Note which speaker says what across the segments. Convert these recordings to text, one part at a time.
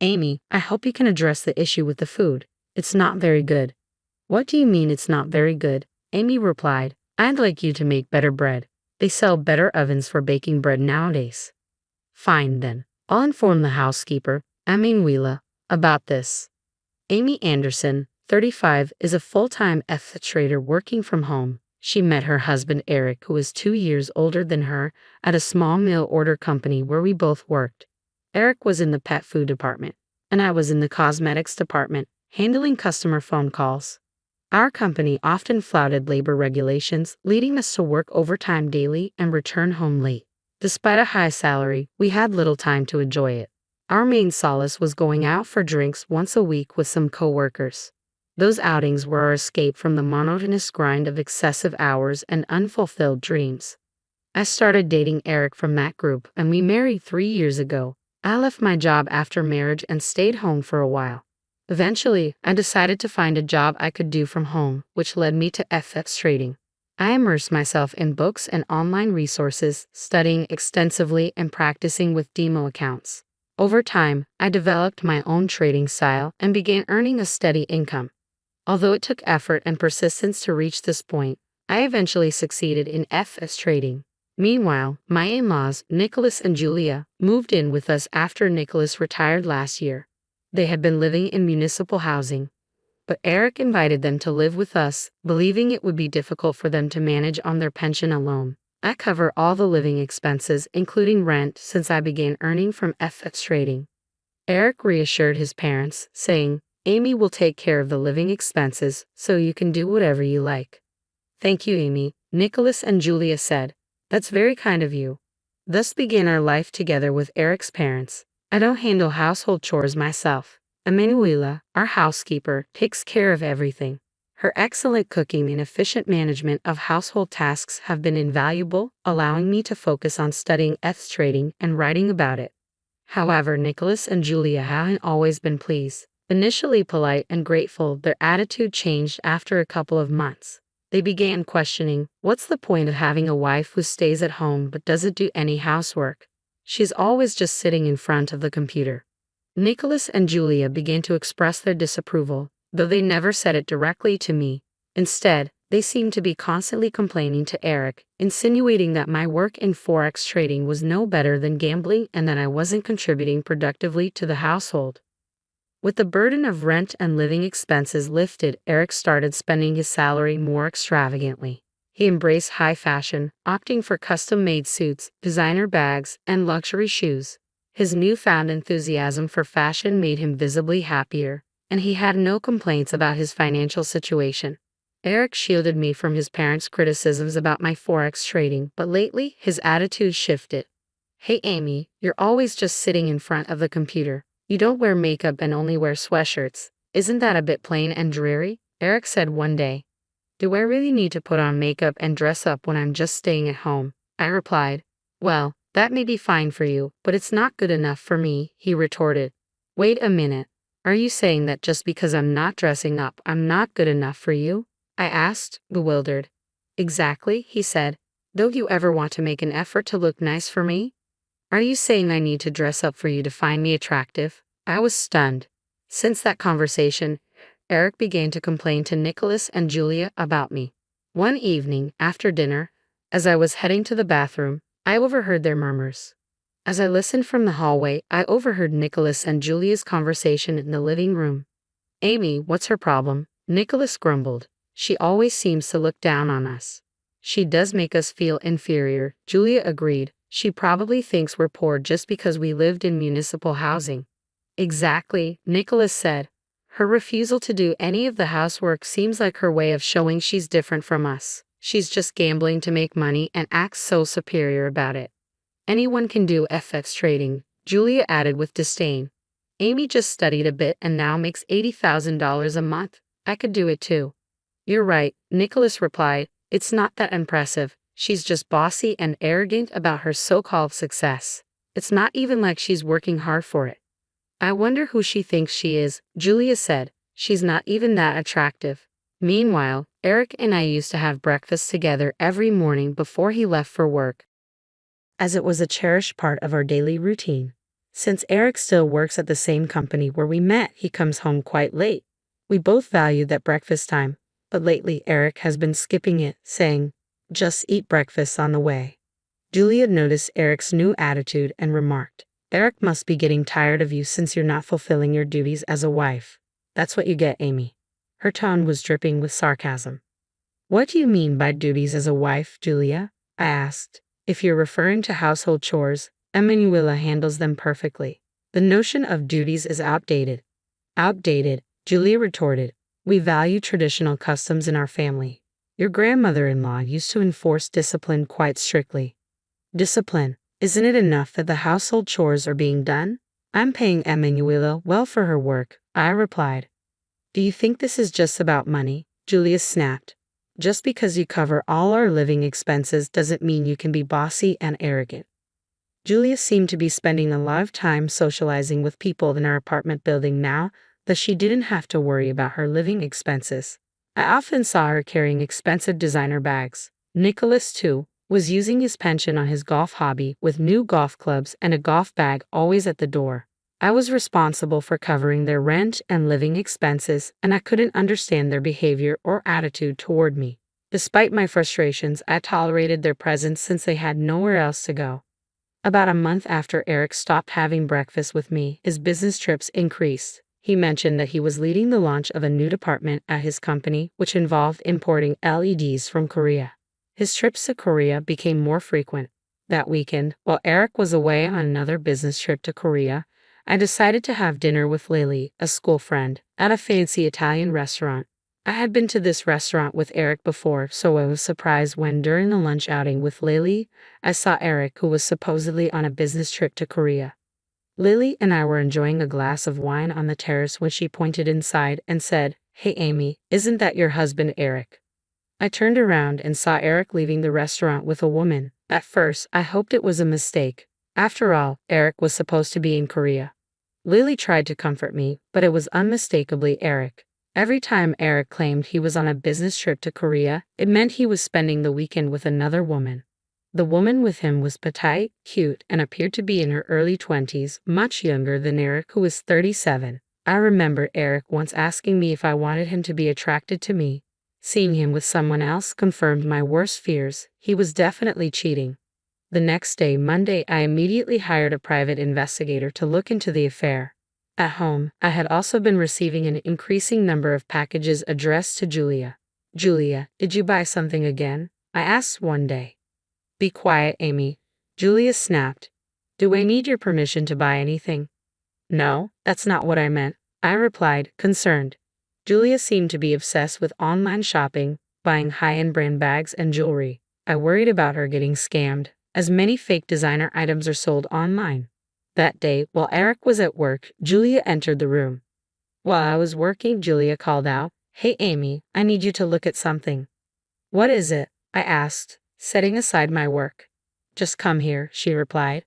Speaker 1: Amy, I hope you can address the issue with the food. It's not very good. What do you mean it's not very good? Amy replied, I'd like you to make better bread. They sell better ovens for baking bread nowadays. Fine then. I'll inform the housekeeper, Emanuela, about this. Amy Anderson, 35, is a full-time trader working from home. She met her husband Eric, who is 2 years older than her, at a small mail order company where we both worked. Eric was in the pet food department, and I was in the cosmetics department, handling customer phone calls. Our company often flouted labor regulations, leading us to work overtime daily and return home late. Despite a high salary, we had little time to enjoy it. Our main solace was going out for drinks once a week with some coworkers. Those outings were our escape from the monotonous grind of excessive hours and unfulfilled dreams. I started dating Eric from that group, and we married 3 years ago. I left my job after marriage and stayed home for a while. Eventually, I decided to find a job I could do from home, which led me to FX trading. I immersed myself in books and online resources, studying extensively and practicing with demo accounts. Over time, I developed my own trading style and began earning a steady income. Although it took effort and persistence to reach this point, I eventually succeeded in FX trading. Meanwhile, my in-laws, Nicholas and Julia, moved in with us after Nicholas retired last year. They had been living in municipal housing, but Eric invited them to live with us, believing it would be difficult for them to manage on their pension alone. I cover all the living expenses, including rent, since I began earning from FX trading. Eric reassured his parents, saying, Amy will take care of the living expenses, so you can do whatever you like. Thank you, Amy, Nicholas and Julia said. That's very kind of you. Thus began our life together with Eric's parents. I don't handle household chores myself. Emanuela, our housekeeper, takes care of everything. Her excellent cooking and efficient management of household tasks have been invaluable, allowing me to focus on studying FX trading and writing about it. However, Nicholas and Julia haven't always been pleased. Initially polite and grateful, their attitude changed after a couple of months. They began questioning, what's the point of having a wife who stays at home but doesn't do any housework? She's always just sitting in front of the computer. Nicholas and Julia began to express their disapproval, though they never said it directly to me. Instead, they seemed to be constantly complaining to Eric, insinuating that my work in forex trading was no better than gambling and that I wasn't contributing productively to the household. With the burden of rent and living expenses lifted, Eric started spending his salary more extravagantly. He embraced high fashion, opting for custom-made suits, designer bags, and luxury shoes. His newfound enthusiasm for fashion made him visibly happier, and he had no complaints about his financial situation. Eric shielded me from his parents' criticisms about my forex trading, but lately his attitude shifted. Hey Amy, you're always just sitting in front of the computer. You don't wear makeup and only wear sweatshirts. Isn't that a bit plain and dreary? Eric said one day. Do I really need to put on makeup and dress up when I'm just staying at home? I replied. Well, that may be fine for you, but it's not good enough for me, he retorted. Wait a minute. Are you saying that just because I'm not dressing up, I'm not good enough for you? I asked, bewildered. Exactly, he said. Don't you ever want to make an effort to look nice for me? Are you saying I need to dress up for you to find me attractive? I was stunned. Since that conversation, Eric began to complain to Nicholas and Julia about me. One evening, after dinner, as I was heading to the bathroom, I overheard their murmurs. As I listened from the hallway, I overheard Nicholas and Julia's conversation in the living room. Amy, what's her problem? Nicholas grumbled. She always seems to look down on us. She does make us feel inferior, Julia agreed. She probably thinks we're poor just because we lived in municipal housing. Exactly, Nicholas said. Her refusal to do any of the housework seems like her way of showing she's different from us. She's just gambling to make money and acts so superior about it. Anyone can do FX trading, Julia added with disdain. Amy just studied a bit and now makes $80,000 a month. I could do it too. You're right, Nicholas replied. It's not that impressive. She's just bossy and arrogant about her so-called success. It's not even like she's working hard for it. I wonder who she thinks she is, Julia said. She's not even that attractive. Meanwhile, Eric and I used to have breakfast together every morning before he left for work, as it was a cherished part of our daily routine. Since Eric still works at the same company where we met, he comes home quite late. We both value that breakfast time, but lately Eric has been skipping it, saying, "Just eat breakfast on the way." Julia noticed Eric's new attitude and remarked, "Eric must be getting tired of you since you're not fulfilling your duties as a wife." "That's what you get, Amy." Her tone was dripping with sarcasm. "What do you mean by duties as a wife, Julia?" I asked. "If you're referring to household chores, Emanuela handles them perfectly. The notion of duties is outdated." "Outdated," Julia retorted. "We value traditional customs in our family. Your grandmother-in-law used to enforce discipline quite strictly." "Discipline? Isn't it enough that the household chores are being done? I'm paying Emanuela well for her work," I replied. "Do you think this is just about money?" Julia snapped. "Just because you cover all our living expenses doesn't mean you can be bossy and arrogant." Julia seemed to be spending a lot of time socializing with people in our apartment building now that she didn't have to worry about her living expenses. I often saw her carrying expensive designer bags. Nicholas, too, was using his pension on his golf hobby with new golf clubs and a golf bag always at the door. I was responsible for covering their rent and living expenses, and I couldn't understand their behavior or attitude toward me. Despite my frustrations, I tolerated their presence since they had nowhere else to go. About a month after Eric stopped having breakfast with me, his business trips increased. He mentioned that he was leading the launch of a new department at his company, which involved importing LEDs from Korea. His trips to Korea became more frequent. That weekend, while Eric was away on another business trip to Korea, I decided to have dinner with Lily, a school friend, at a fancy Italian restaurant. I had been to this restaurant with Eric before, so I was surprised when, during the lunch outing with Lily, I saw Eric, who was supposedly on a business trip to Korea. Lily and I were enjoying a glass of wine on the terrace when she pointed inside and said, "Hey Amy, isn't that your husband Eric?" I turned around and saw Eric leaving the restaurant with a woman. At first, I hoped it was a mistake. After all, Eric was supposed to be in Korea. Lily tried to comfort me, but it was unmistakably Eric. Every time Eric claimed he was on a business trip to Korea, it meant he was spending the weekend with another woman. The woman with him was petite, cute, and appeared to be in her early 20s, much younger than Eric, who was 37. I remember Eric once asking me if I wanted him to be attracted to me. Seeing him with someone else confirmed my worst fears. He was definitely cheating. The next day, Monday, I immediately hired a private investigator to look into the affair. At home, I had also been receiving an increasing number of packages addressed to Julia. "Julia, did you buy something again?" I asked one day. "Be quiet, Amy," Julia snapped. "Do I need your permission to buy anything?" "No, that's not what I meant," I replied, concerned. Julia seemed to be obsessed with online shopping, buying high-end brand bags and jewelry. I worried about her getting scammed, as many fake designer items are sold online. That day, while Eric was at work, Julia entered the room. While I was working, Julia called out, "Hey Amy, I need you to look at something." "What is it?" I asked, setting aside my work. "Just come here," she replied.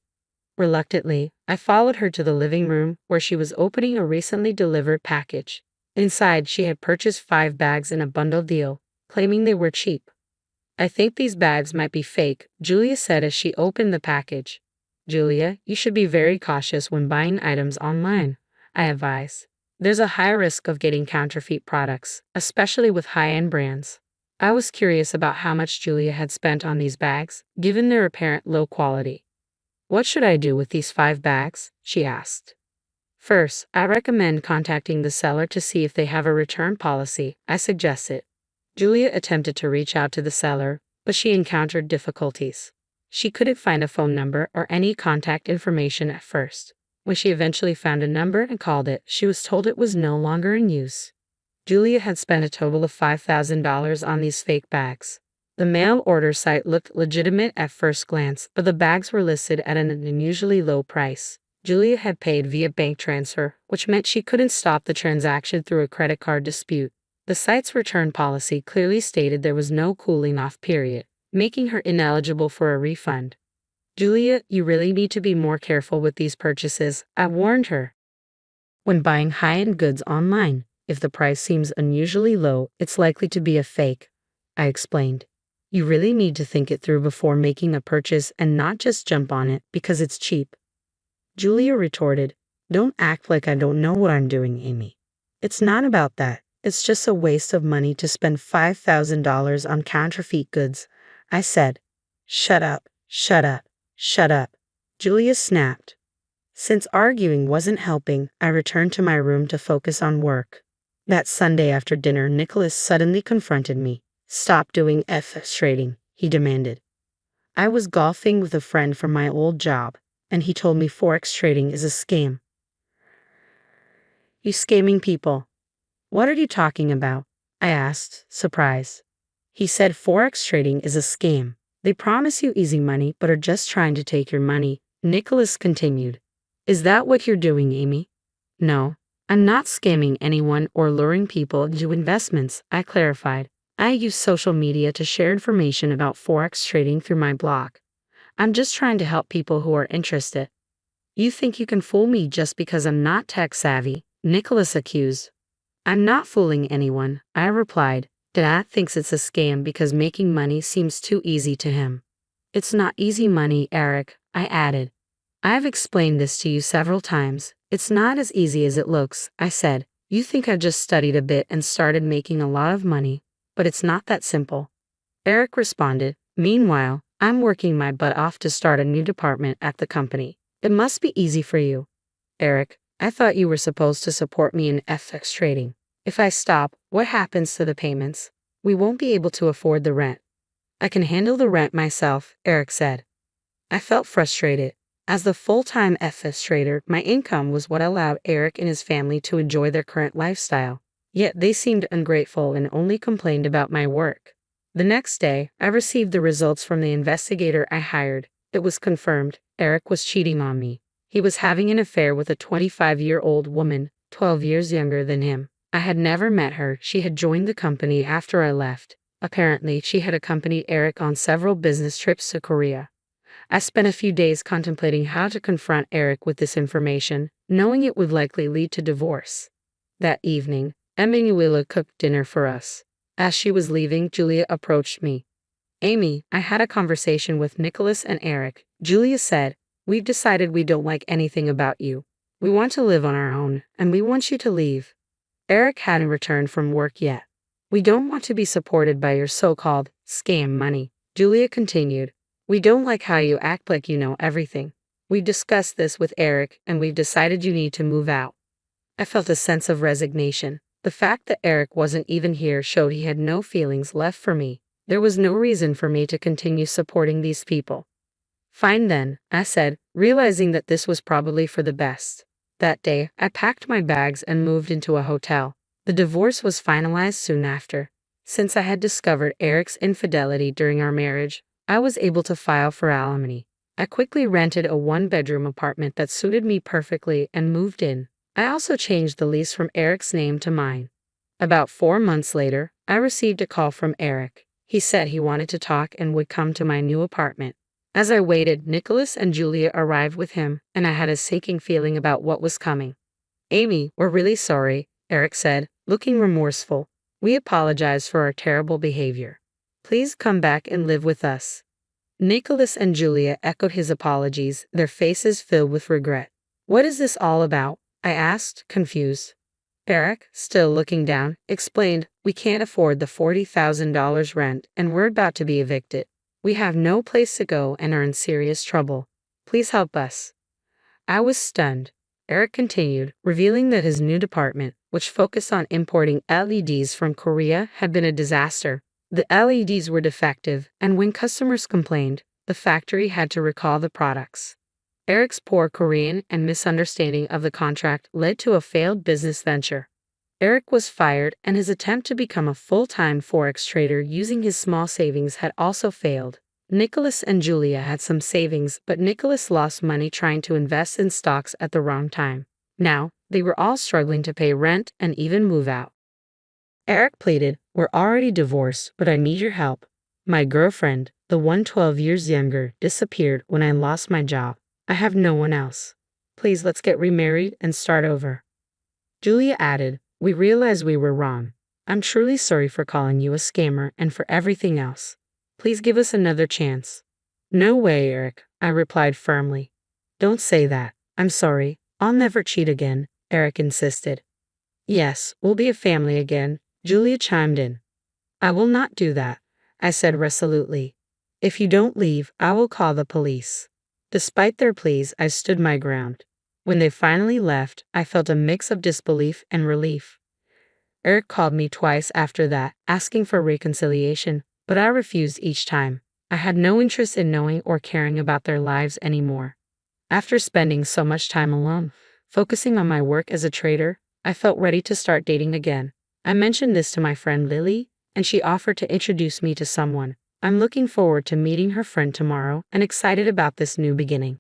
Speaker 1: Reluctantly, I followed her to the living room, where she was opening a recently delivered package. Inside, she had purchased 5 bags in a bundle deal, claiming they were cheap. "I think these bags might be fake," Julia said as she opened the package. "Julia, you should be very cautious when buying items online," I advised. "There's a high risk of getting counterfeit products, especially with high-end brands." I was curious about how much Julia had spent on these bags, given their apparent low quality. "What should I do with these 5 bags?" she asked. "First, I recommend contacting the seller to see if they have a return policy," I suggested. Julia attempted to reach out to the seller, but she encountered difficulties. She couldn't find a phone number or any contact information at first. When she eventually found a number and called it, she was told it was no longer in use. Julia had spent a total of $5,000 on these fake bags. The mail order site looked legitimate at first glance, but the bags were listed at an unusually low price. Julia had paid via bank transfer, which meant she couldn't stop the transaction through a credit card dispute. The site's return policy clearly stated there was no cooling-off period, making her ineligible for a refund. "Julia, you really need to be more careful with these purchases," I warned her. "When buying high-end goods online, if the price seems unusually low, it's likely to be a fake," I explained. "You really need to think it through before making a purchase and not just jump on it because it's cheap." Julia retorted. Don't act like I don't know what I'm doing, Amy. It's not about that. It's just a waste of money to spend $5,000 on counterfeit goods, I said. Shut up, shut up, shut up. Julia snapped. Since arguing wasn't helping, I returned to my room to focus on work. That Sunday after dinner, Nicholas suddenly confronted me. Stop doing FX trading, he demanded. I was golfing with a friend from my old job, and he told me Forex trading is a scam. You scamming people. What are you talking about? I asked, surprised. He said Forex trading is a scam. They promise you easy money but are just trying to take your money, Nicholas continued. Is that what you're doing, Amy? No, I'm not scamming anyone or luring people into investments, I clarified. I use social media to share information about Forex trading through my blog. I'm just trying to help people who are interested. You think you can fool me just because I'm not tech savvy? Nicholas accused. I'm not fooling anyone, I replied. Dad thinks it's a scam because making money seems too easy to him. It's not easy money, Eric, I added. I've explained this to you several times. It's not as easy as it looks, I said. You think I just studied a bit and started making a lot of money, but it's not that simple. Eric responded. Meanwhile, I'm working my butt off to start a new department at the company. It must be easy for you. Eric, I thought you were supposed to support me in FX trading. If I stop, what happens to the payments? We won't be able to afford the rent. I can handle the rent myself, Eric said. I felt frustrated. As the full-time FX trader, my income was what allowed Eric and his family to enjoy their current lifestyle. Yet they seemed ungrateful and only complained about my work. The next day, I received the results from the investigator I hired. It was confirmed. Eric was cheating on me. He was having an affair with a 25-year-old woman, 12 years younger than him. I had never met her. She had joined the company after I left. Apparently, she had accompanied Eric on several business trips to Korea. I spent a few days contemplating how to confront Eric with this information, knowing it would likely lead to divorce. That evening, Emanuela cooked dinner for us. As she was leaving, Julia approached me. Amy, I had a conversation with Nicholas and Eric. Julia said, we've decided we don't like anything about you. We want to live on our own, and we want you to leave. Eric hadn't returned from work yet. We don't want to be supported by your so-called scam money, Julia continued. We don't like how you act like you know everything. We've discussed this with Eric, and we've decided you need to move out. I felt a sense of resignation. The fact that Eric wasn't even here showed he had no feelings left for me. There was no reason for me to continue supporting these people. Fine then, I said, realizing that this was probably for the best. That day, I packed my bags and moved into a hotel. The divorce was finalized soon after. Since I had discovered Eric's infidelity during our marriage, I was able to file for alimony. I quickly rented a one-bedroom apartment that suited me perfectly and moved in. I also changed the lease from Eric's name to mine. About 4 months later, I received a call from Eric. He said he wanted to talk and would come to my new apartment. As I waited, Nicholas and Julia arrived with him, and I had a sinking feeling about what was coming. Amy, we're really sorry, Eric said, looking remorseful. We apologize for our terrible behavior. Please come back and live with us. Nicholas and Julia echoed his apologies, their faces filled with regret. What is this all about? I asked, confused. Eric, still looking down, explained, we can't afford the $40,000 rent and we're about to be evicted. We have no place to go and are in serious trouble. Please help us. I was stunned. Eric continued, revealing that his new department, which focused on importing LEDs from Korea, had been a disaster. The LEDs were defective, and when customers complained, the factory had to recall the products. Eric's poor Korean and misunderstanding of the contract led to a failed business venture. Eric was fired, and his attempt to become a full-time Forex trader using his small savings had also failed. Nicholas and Julia had some savings, but Nicholas lost money trying to invest in stocks at the wrong time. Now, they were all struggling to pay rent and even move out. Eric pleaded, we're already divorced, but I need your help. My girlfriend, the one 12 years younger, disappeared when I lost my job. I have no one else. Please let's get remarried and start over. Julia added, we realize we were wrong. I'm truly sorry for calling you a scammer and for everything else. Please give us another chance. No way, Eric, I replied firmly. Don't say that. I'm sorry, I'll never cheat again, Eric insisted. Yes, we'll be a family again, Julia chimed in. I will not do that, I said resolutely. If you don't leave, I will call the police. Despite their pleas, I stood my ground. When they finally left, I felt a mix of disbelief and relief. Eric called me twice after that, asking for reconciliation, but I refused each time. I had no interest in knowing or caring about their lives anymore. After spending so much time alone, focusing on my work as a trader, I felt ready to start dating again. I mentioned this to my friend Lily, and she offered to introduce me to someone. I'm looking forward to meeting her friend tomorrow and excited about this new beginning.